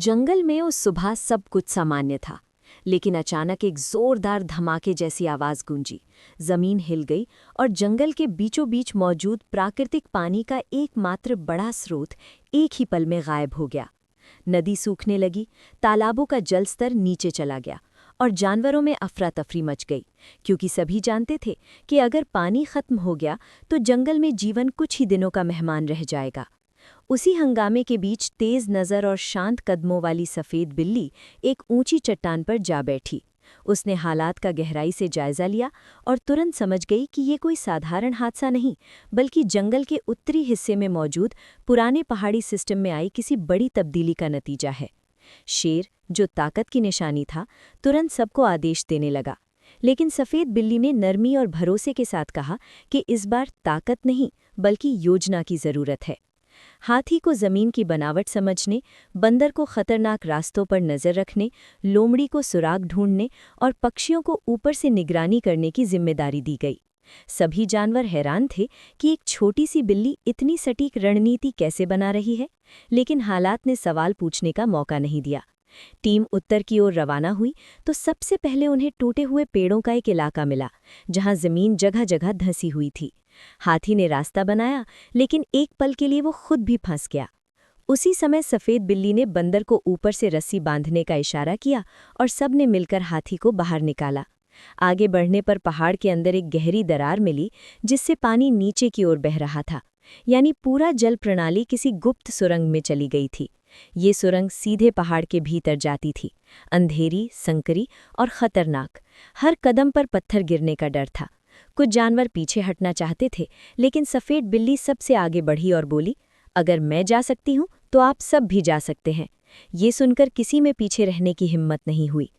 जंगल में उस सुबह सब कुछ सामान्य था, लेकिन अचानक एक जोरदार धमाके जैसी आवाज गूंजी। जमीन हिल गई और जंगल के बीचों बीच मौजूद प्राकृतिक पानी का एकमात्र बड़ा स्रोत एक ही पल में गायब हो गया। नदी सूखने लगी, तालाबों का जलस्तर नीचे चला गया और जानवरों में अफरा तफरी मच गई, क्योंकि सभी जानते थे कि अगर पानी खत्म हो गया तो जंगल में जीवन कुछ ही दिनों का मेहमान रह जाएगा। उसी हंगामे के बीच तेज नज़र और शांत कदमों वाली सफ़ेद बिल्ली एक ऊंची चट्टान पर जा बैठी। उसने हालात का गहराई से जायजा लिया और तुरंत समझ गई कि ये कोई साधारण हादसा नहीं, बल्कि जंगल के उत्तरी हिस्से में मौजूद पुराने पहाड़ी सिस्टम में आई किसी बड़ी तब्दीली का नतीजा है। शेर, जो ताकत की निशानी था, तुरंत सबको आदेश देने लगा, लेकिन सफ़ेद बिल्ली ने नरमी और भरोसे के साथ कहा कि इस बार ताकत नहीं बल्कि योजना की ज़रूरत है। हाथी को जमीन की बनावट समझने, बंदर को खतरनाक रास्तों पर नजर रखने, लोमड़ी को सुराग ढूंढने और पक्षियों को ऊपर से निगरानी करने की जिम्मेदारी दी गई। सभी जानवर हैरान थे कि एक छोटी सी बिल्ली इतनी सटीक रणनीति कैसे बना रही है, लेकिन हालात ने सवाल पूछने का मौका नहीं दिया। टीम उत्तर की ओर रवाना हुई तो सबसे पहले उन्हें टूटे हुए पेड़ों का एक इलाका मिला, जहां जमीन जगह जगह धंसी हुई थी। हाथी ने रास्ता बनाया, लेकिन एक पल के लिए वो खुद भी फंस गया। उसी समय सफ़ेद बिल्ली ने बंदर को ऊपर से रस्सी बांधने का इशारा किया और सब ने मिलकर हाथी को बाहर निकाला। आगे बढ़ने पर पहाड़ के अंदर एक गहरी दरार मिली, जिससे पानी नीचे की ओर बह रहा था, यानी पूरा जल प्रणाली किसी गुप्त सुरंग में चली गई थी। ये सुरंग सीधे पहाड़ के भीतर जाती थी, अंधेरी, संकरी और खतरनाक। हर कदम पर पत्थर गिरने का डर था। कुछ जानवर पीछे हटना चाहते थे, लेकिन सफ़ेद बिल्ली सबसे आगे बढ़ी और बोली, अगर मैं जा सकती हूँ तो आप सब भी जा सकते हैं। ये सुनकर किसी में पीछे रहने की हिम्मत नहीं हुई।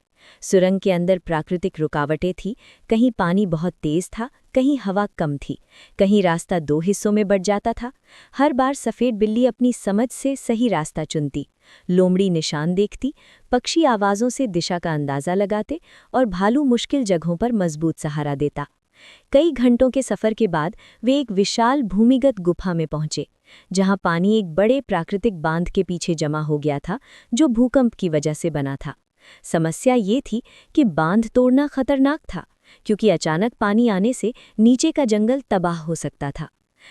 सुरंग के अंदर प्राकृतिक रुकावटें थीं, कहीं पानी बहुत तेज था, कहीं हवा कम थी, कहीं रास्ता दो हिस्सों में बँट जाता था। हर बार सफ़ेद बिल्ली अपनी समझ से सही रास्ता चुनती, लोमड़ी निशान देखती, पक्षी आवाज़ों से दिशा का अंदाज़ा लगाते और भालू मुश्किल जगहों पर मजबूत सहारा देता। कई घंटों के सफ़र के बाद वे एक विशाल भूमिगत गुफा में पहुंचे, जहां पानी एक बड़े प्राकृतिक बांध के पीछे जमा हो गया था, जो भूकंप की वजह से बना था। समस्या ये थी कि बांध तोड़ना खतरनाक था, क्योंकि अचानक पानी आने से नीचे का जंगल तबाह हो सकता था।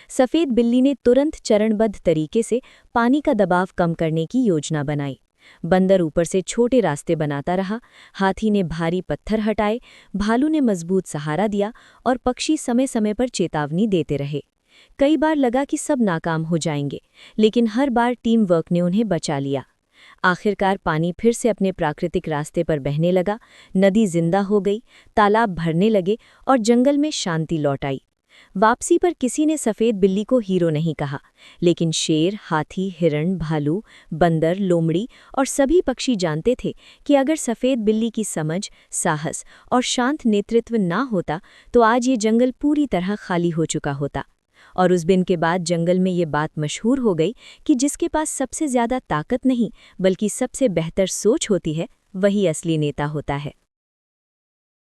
सफ़ेद बिल्ली ने तुरंत चरणबद्ध तरीके से पानी का दबाव कम करने की योजना बनाई। बंदर ऊपर से छोटे रास्ते बनाता रहा, हाथी ने भारी पत्थर हटाए, भालू ने मजबूत सहारा दिया और पक्षी समय समय पर चेतावनी देते रहे। कई बार लगा कि सब नाकाम हो जाएंगे, लेकिन हर बार टीम वर्क ने उन्हें बचा लिया। आखिरकार पानी फिर से अपने प्राकृतिक रास्ते पर बहने लगा, नदी जिंदा हो गई, तालाब भरने लगे और जंगल में शांति लौट आई। वापसी पर किसी ने सफ़ेद बिल्ली को हीरो नहीं कहा, लेकिन शेर, हाथी, हिरण, भालू, बंदर, लोमड़ी और सभी पक्षी जानते थे कि अगर सफ़ेद बिल्ली की समझ, साहस और शांत नेतृत्व ना होता तो आज ये जंगल पूरी तरह खाली हो चुका होता। और उस दिन के बाद जंगल में ये बात मशहूर हो गई कि जिसके पास सबसे ज़्यादा ताकत नहीं बल्कि सबसे बेहतर सोच होती है, वही असली नेता होता है।